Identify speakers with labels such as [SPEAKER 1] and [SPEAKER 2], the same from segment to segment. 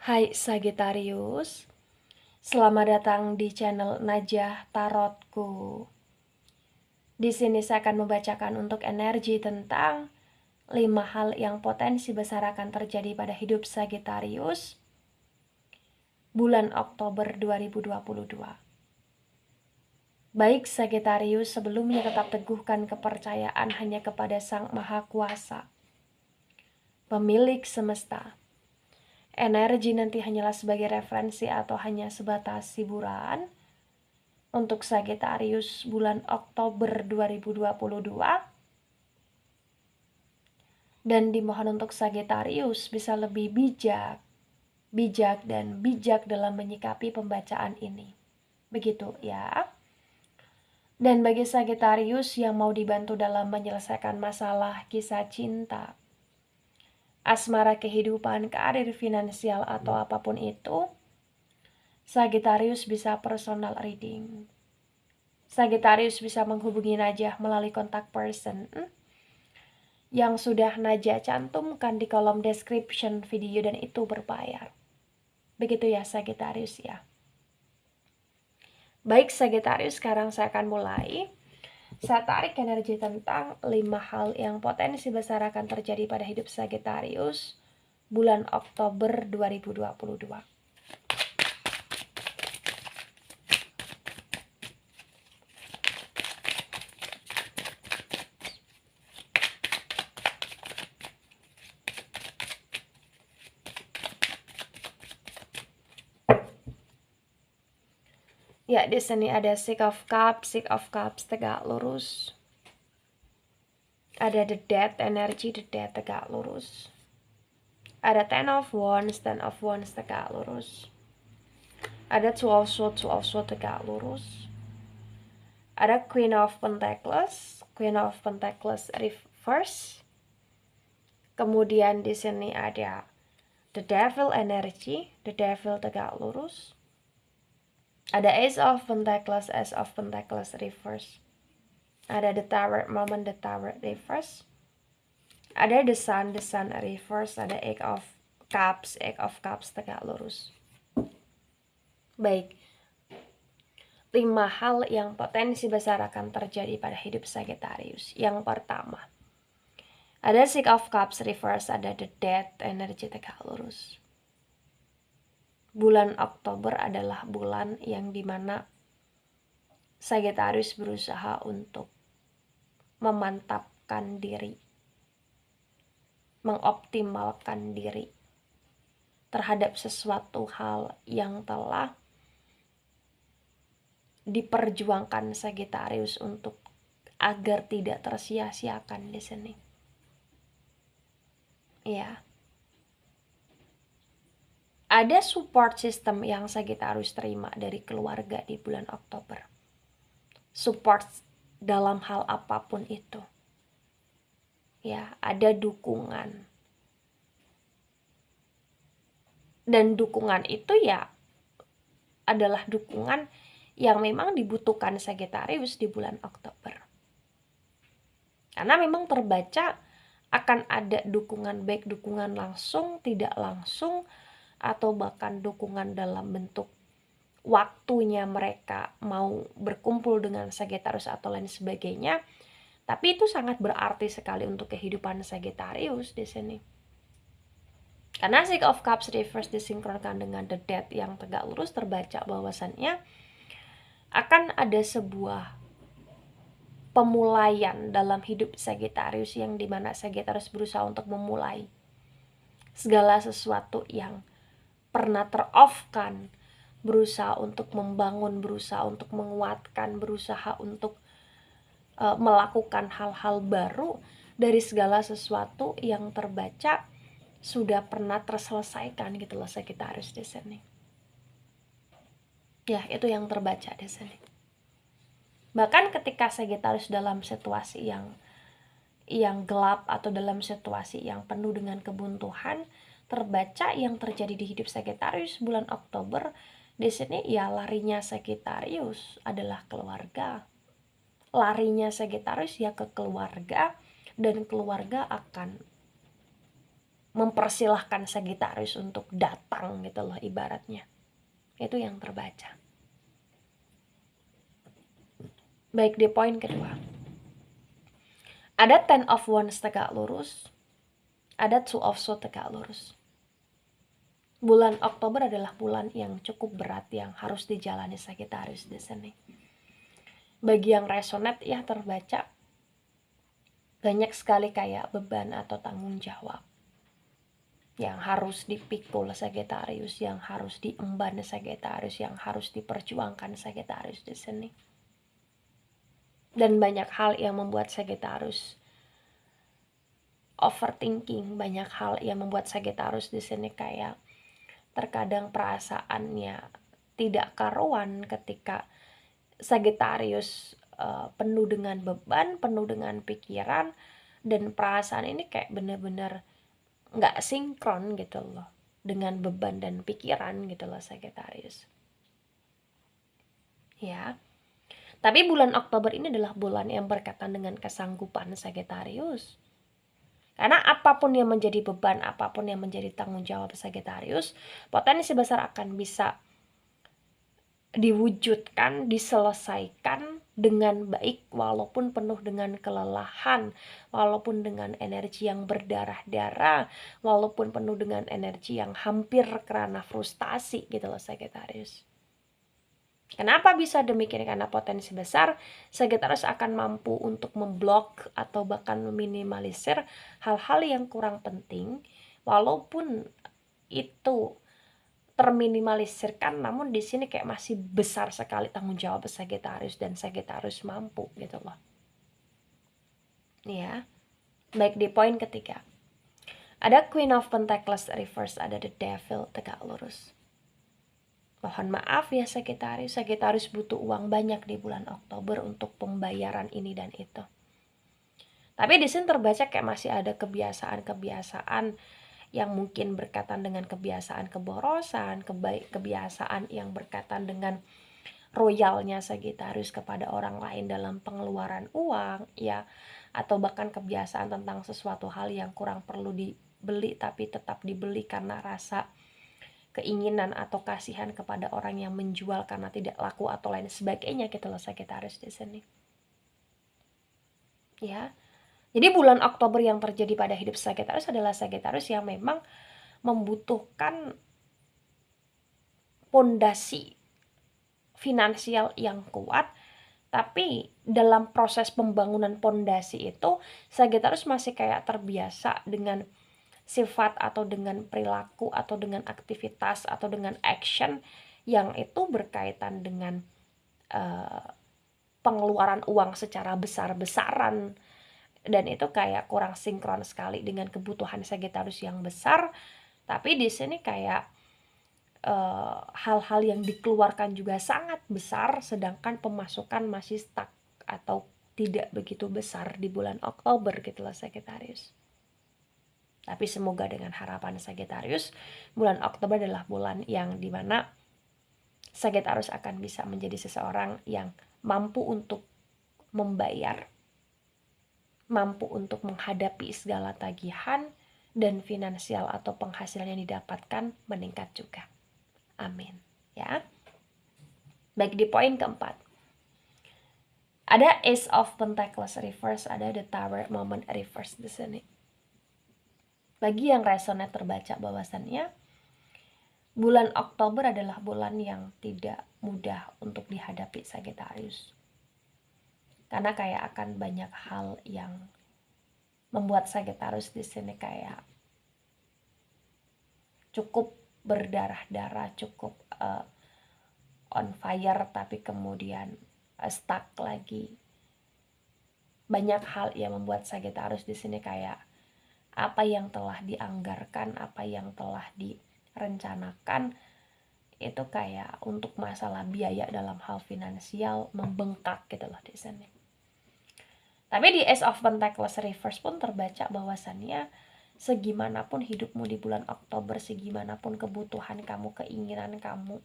[SPEAKER 1] Hai Sagittarius, selamat datang di channel Najah Tarotku. Di sini saya akan membacakan untuk energi tentang 5 hal yang potensi besar akan terjadi pada hidup Sagittarius bulan Oktober 2022. Baik Sagittarius, sebelumnya tetap teguhkan kepercayaan hanya kepada Sang Maha Kuasa, pemilik semesta. Energi nanti hanyalah sebagai referensi atau hanya sebatas hiburan untuk Sagittarius bulan Oktober 2022. Dan dimohon untuk Sagittarius bisa lebih bijak dalam menyikapi pembacaan ini. Begitu ya. Dan bagi Sagittarius yang mau dibantu dalam menyelesaikan masalah kisah cinta, asmara, kehidupan, karir, finansial, atau apapun itu, Sagittarius bisa personal reading. Sagittarius bisa menghubungi Najah melalui kontak person yang sudah Najah cantumkan di kolom description video, dan itu berbayar. Begitu ya Sagittarius ya. Baik Sagittarius, sekarang saya akan mulai. Saya tarik energi tentang 5 hal yang potensi besar akan terjadi pada hidup Sagittarius bulan Oktober 2022. Ya, di sini ada Six of Cups tegak lurus. Ada the Death energi, the Death tegak lurus. Ada Ten of Wands tegak lurus. Ada Two of Swords tegak lurus. Ada Queen of Pentacles reverse. Kemudian di sini ada the Devil energy, the Devil tegak lurus. Ada Ace of Pentacles reverse. Ada the Tower reverse. Ada the Sun reverse. Ada Eight of Cups tegak lurus. Baik, 5 hal yang potensi besar akan terjadi pada hidup Sagittarius. Yang pertama, ada Six of Cups reverse, ada the Death energi tegak lurus. Bulan Oktober adalah bulan yang dimana Sagittarius berusaha untuk memantapkan diri, mengoptimalkan diri terhadap sesuatu hal yang telah diperjuangkan Sagittarius untuk agar tidak tersia-siakan di sini. Ya. Ada support system yang Sagittarius terima dari keluarga di bulan Oktober. Support dalam hal apapun itu. Ya, ada dukungan. Dan dukungan itu ya adalah dukungan yang memang dibutuhkan Sagittarius di bulan Oktober. Karena memang terbaca akan ada dukungan, baik dukungan langsung, tidak langsung, atau bahkan dukungan dalam bentuk waktunya mereka mau berkumpul dengan Sagittarius atau lain sebagainya. Tapi itu sangat berarti sekali untuk kehidupan Sagittarius di sini. Karena Six of Cups reverse disinkronkan dengan the Death yang tegak lurus, terbaca bahwasannya akan ada sebuah pemulaian dalam hidup Sagittarius, yang dimana Sagittarius berusaha untuk memulai segala sesuatu yang pernah ter-off-kan, berusaha untuk membangun, berusaha untuk menguatkan, berusaha untuk melakukan hal-hal baru dari segala sesuatu yang terbaca sudah pernah terselesaikan gitu loh Sagittarius di sini. Ya, itu yang terbaca di sini. Bahkan ketika Sagittarius dalam situasi yang gelap atau dalam situasi yang penuh dengan kebuntuan, terbaca yang terjadi di hidup Sagittarius bulan Oktober di sini ya larinya Sagittarius adalah keluarga. Larinya Sagittarius ya ke keluarga, dan keluarga akan mempersilahkan Sagittarius untuk datang gitu loh ibaratnya. Itu yang terbaca. Baik, di poin kedua. Ada Ten of Wands tegak lurus, ada Two of Swords tegak lurus. Bulan Oktober adalah bulan yang cukup berat yang harus dijalani Sagittarius di sini. Bagi yang resonate ya terbaca banyak sekali kayak beban atau tanggung jawab yang harus dipikul Sagittarius, yang harus diemban Sagittarius, yang harus diperjuangkan Sagittarius di sini. Dan banyak hal yang membuat Sagittarius overthinking, banyak hal yang membuat Sagittarius di sini kayak terkadang perasaannya tidak karuan ketika Sagittarius penuh dengan beban, penuh dengan pikiran, dan perasaan ini kayak bener-bener nggak sinkron gitu loh dengan beban dan pikiran gitu loh Sagittarius. Ya. Tapi bulan Oktober ini adalah bulan yang berkaitan dengan kesanggupan Sagittarius. Karena apapun yang menjadi beban, apapun yang menjadi tanggung jawab Sagittarius, potensi besar akan bisa diwujudkan, diselesaikan dengan baik walaupun penuh dengan kelelahan, walaupun dengan energi yang berdarah-darah, walaupun penuh dengan energi yang hampir karena frustasi gitu loh Sagittarius. Kenapa bisa demikian? Karena potensi besar Sagittarius akan mampu untuk memblok atau bahkan meminimalisir hal-hal yang kurang penting walaupun itu terminimalisirkan, namun di sini kayak masih besar sekali tanggung jawab Sagittarius dan Sagittarius mampu gitu loh. Ya. Baik, di poin ketiga. Ada Queen of Pentacles reverse, ada the Devil tegak lurus. Mohon maaf ya Sagittarius, Sagittarius butuh uang banyak di bulan Oktober untuk pembayaran ini dan itu. Tapi di sini terbaca kayak masih ada kebiasaan-kebiasaan yang mungkin berkaitan dengan kebiasaan keborosan, kebiasaan yang berkaitan dengan royalnya Sagittarius kepada orang lain dalam pengeluaran uang, ya, atau bahkan kebiasaan tentang sesuatu hal yang kurang perlu dibeli tapi tetap dibeli karena rasa keinginan atau kasihan kepada orang yang menjual karena tidak laku atau lain sebagainya gitu loh Sagittarius di sini. Ya. Jadi bulan Oktober yang terjadi pada hidup Sagittarius adalah Sagittarius yang memang membutuhkan pondasi finansial yang kuat, tapi dalam proses pembangunan pondasi itu Sagittarius masih kayak terbiasa dengan sifat atau dengan perilaku atau dengan aktivitas atau dengan action yang itu berkaitan dengan pengeluaran uang secara besar-besaran, dan itu kayak kurang sinkron sekali dengan kebutuhan Sagittarius yang besar. Tapi di sini kayak hal-hal yang dikeluarkan juga sangat besar sedangkan pemasukan masih stuck atau tidak begitu besar di bulan Oktober gitu loh Sagittarius. Tapi semoga dengan harapan Sagittarius, bulan Oktober adalah bulan yang dimana Sagittarius akan bisa menjadi seseorang yang mampu untuk membayar, mampu untuk menghadapi segala tagihan, dan finansial atau penghasilan yang didapatkan meningkat juga. Amin. Ya. Baik, di poin keempat. Ada Ace of Pentacles reverse, ada the Tower moment reverse di sini. Bagi yang resonate terbaca bahwasannya bulan Oktober adalah bulan yang tidak mudah untuk dihadapi Sagittarius. Karena kayak akan banyak hal yang membuat Sagittarius di sini kayak cukup berdarah-darah, cukup on fire, tapi kemudian stuck lagi. Banyak hal yang membuat Sagittarius di sini kayak apa yang telah dianggarkan, apa yang telah direncanakan itu kayak untuk masalah biaya dalam hal finansial membengkak gitu loh di sini. Tapi di Ace of Pentacles reverse pun terbaca bahwasannya segimanapun hidupmu di bulan Oktober, segimanapun kebutuhan kamu, keinginan kamu,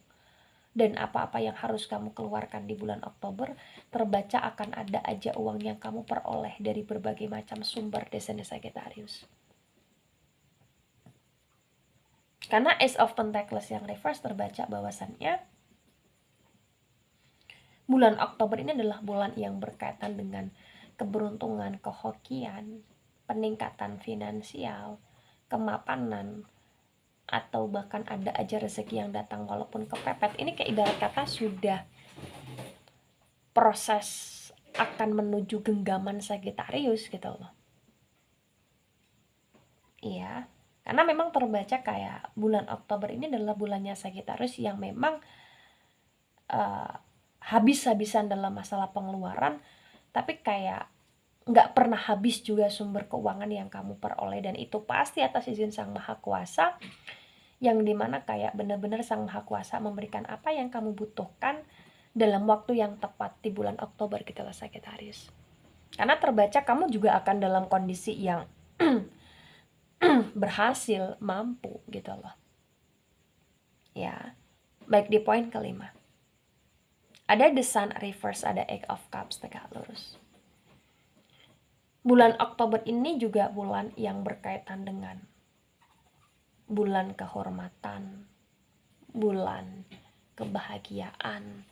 [SPEAKER 1] dan apa-apa yang harus kamu keluarkan di bulan Oktober, terbaca akan ada aja uang yang kamu peroleh dari berbagai macam sumber di sini Sagittarius. Karena Ace of Pentacles yang reverse terbaca bahwasannya bulan Oktober ini adalah bulan yang berkaitan dengan keberuntungan, kehokian, peningkatan finansial, kemapanan, atau bahkan ada aja rezeki yang datang walaupun kepepet. Ini kayak ibarat kata sudah proses akan menuju genggaman Sagittarius gitu loh. Iya, karena memang terbaca kayak bulan Oktober ini adalah bulannya Sagittarius yang memang habis-habisan dalam masalah pengeluaran, tapi kayak nggak pernah habis juga sumber keuangan yang kamu peroleh, dan itu pasti atas izin Sang Maha Kuasa, yang dimana kayak benar-benar Sang Maha Kuasa memberikan apa yang kamu butuhkan dalam waktu yang tepat di bulan Oktober gitu loh Sagittarius. Karena terbaca kamu juga akan dalam kondisi yang berhasil, mampu gitu loh. Ya, baik di poin kelima. Ada The Sun reverse, ada Eight of Cups tegak lurus. Bulan Oktober ini juga bulan yang berkaitan dengan bulan kehormatan, bulan kebahagiaan,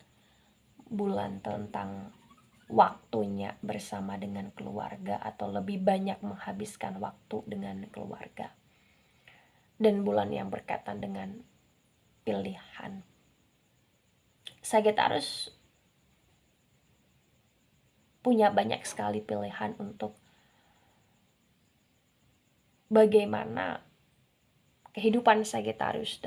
[SPEAKER 1] bulan tentang waktunya bersama dengan keluarga atau lebih banyak menghabiskan waktu dengan keluarga. Dan bulan yang berkaitan dengan pilihan. Sagittarius punya banyak sekali pilihan untuk bagaimana kehidupan Sagittarius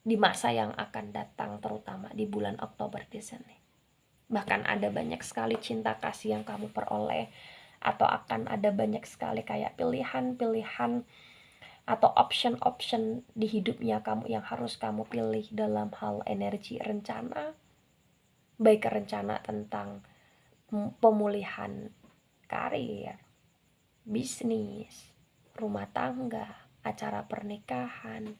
[SPEAKER 1] di masa yang akan datang, terutama di bulan Oktober di sini. Bahkan ada banyak sekali cinta kasih yang kamu peroleh, atau akan ada banyak sekali kayak pilihan-pilihan atau option-option di hidupnya kamu yang harus kamu pilih dalam hal energi rencana, baik rencana tentang pemulihan karir, bisnis, rumah tangga, acara pernikahan,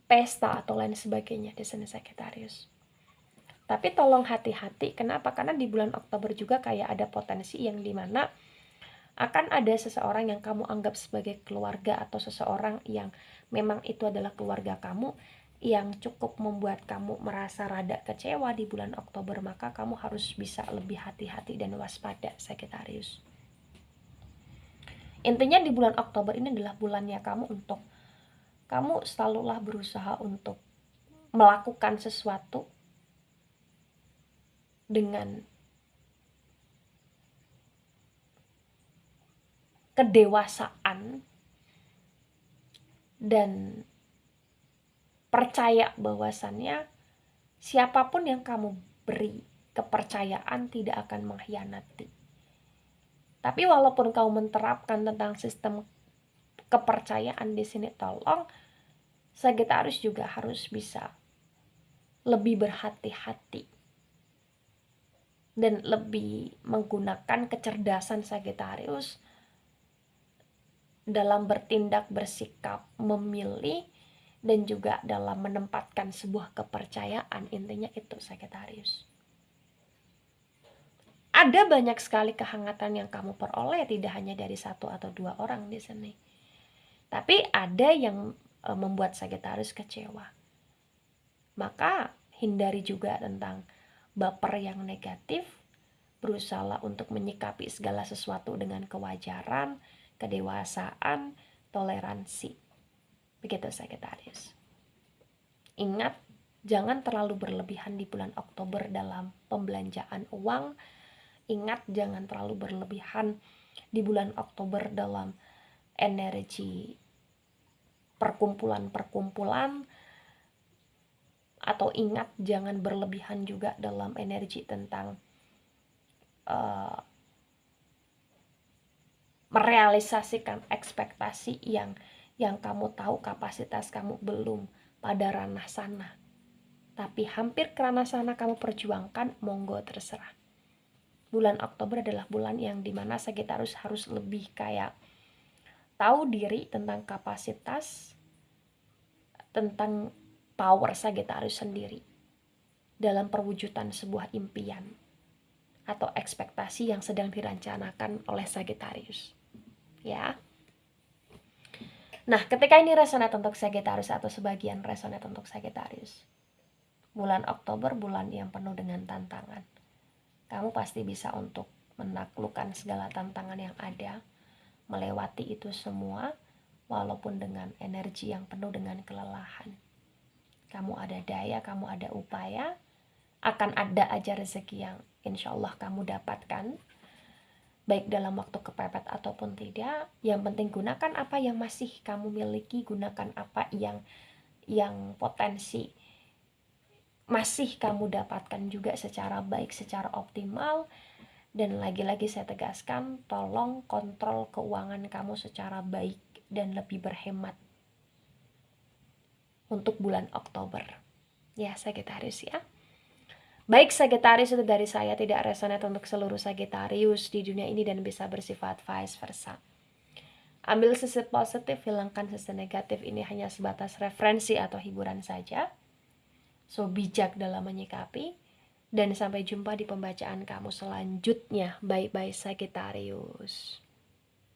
[SPEAKER 1] pesta atau lain sebagainya di sini Sagittarius. Tapi tolong hati-hati, kenapa? Karena di bulan Oktober juga kayak ada potensi yang dimana akan ada seseorang yang kamu anggap sebagai keluarga, atau seseorang yang memang itu adalah keluarga kamu yang cukup membuat kamu merasa rada kecewa di bulan Oktober. Maka kamu harus bisa lebih hati-hati dan waspada Sagittarius. Intinya di bulan Oktober ini adalah bulannya kamu selalulah berusaha untuk melakukan sesuatu dengan kedewasaan dan percaya bahwasannya siapapun yang kamu beri kepercayaan tidak akan mengkhianati. Tapi walaupun kamu menerapkan tentang sistem kepercayaan di sini, tolong Sagittarius juga harus bisa lebih berhati-hati dan lebih menggunakan kecerdasan Sagittarius dalam bertindak, bersikap, memilih, dan juga dalam menempatkan sebuah kepercayaan. Intinya itu Sagittarius. Ada banyak sekali kehangatan yang kamu peroleh, tidak hanya dari satu atau dua orang di sini. Tapi ada yang membuat Sagittarius kecewa. Maka hindari juga tentang baper yang negatif. Berusaha untuk menyikapi segala sesuatu dengan kewajaran, kedewasaan, toleransi. Begitu Sagittarius. Ingat, jangan terlalu berlebihan di bulan Oktober dalam pembelanjaan uang. Ingat, jangan terlalu berlebihan di bulan Oktober dalam energi perkumpulan-perkumpulan. Atau ingat, jangan berlebihan juga dalam energi tentang merealisasikan ekspektasi yang kamu tahu kapasitas kamu belum pada ranah sana. Tapi hampir ke ranah sana kamu perjuangkan, monggo terserah. Bulan Oktober adalah bulan yang dimana Sagittarius harus lebih kayak tahu diri tentang kapasitas, tentang power Sagittarius sendiri dalam perwujudan sebuah impian atau ekspektasi yang sedang dirancanakan oleh Sagittarius. Ya. Nah, ketika ini resonate untuk Sagittarius atau sebagian resonate untuk Sagittarius, bulan Oktober bulan yang penuh dengan tantangan. Kamu pasti bisa untuk menaklukkan segala tantangan yang ada, melewati itu semua, walaupun dengan energi yang penuh dengan kelelahan. Kamu ada daya, kamu ada upaya, akan ada aja rezeki yang insya Allah kamu dapatkan, baik dalam waktu kepepet ataupun tidak. Yang penting gunakan apa yang masih kamu miliki, gunakan apa yang potensi masih kamu dapatkan juga secara baik, secara optimal. Dan lagi-lagi saya tegaskan, tolong kontrol keuangan kamu secara baik dan lebih berhemat untuk bulan Oktober. Ya, Sagittarius ya. Baik Sagittarius, itu dari saya, tidak resonate untuk seluruh Sagittarius di dunia ini dan bisa bersifat vice versa. Ambil sisi positif, hilangkan sisi negatif. Ini hanya sebatas referensi atau hiburan saja. So, bijak dalam menyikapi. Dan sampai jumpa di pembacaan kamu selanjutnya. Bye-bye Sagittarius.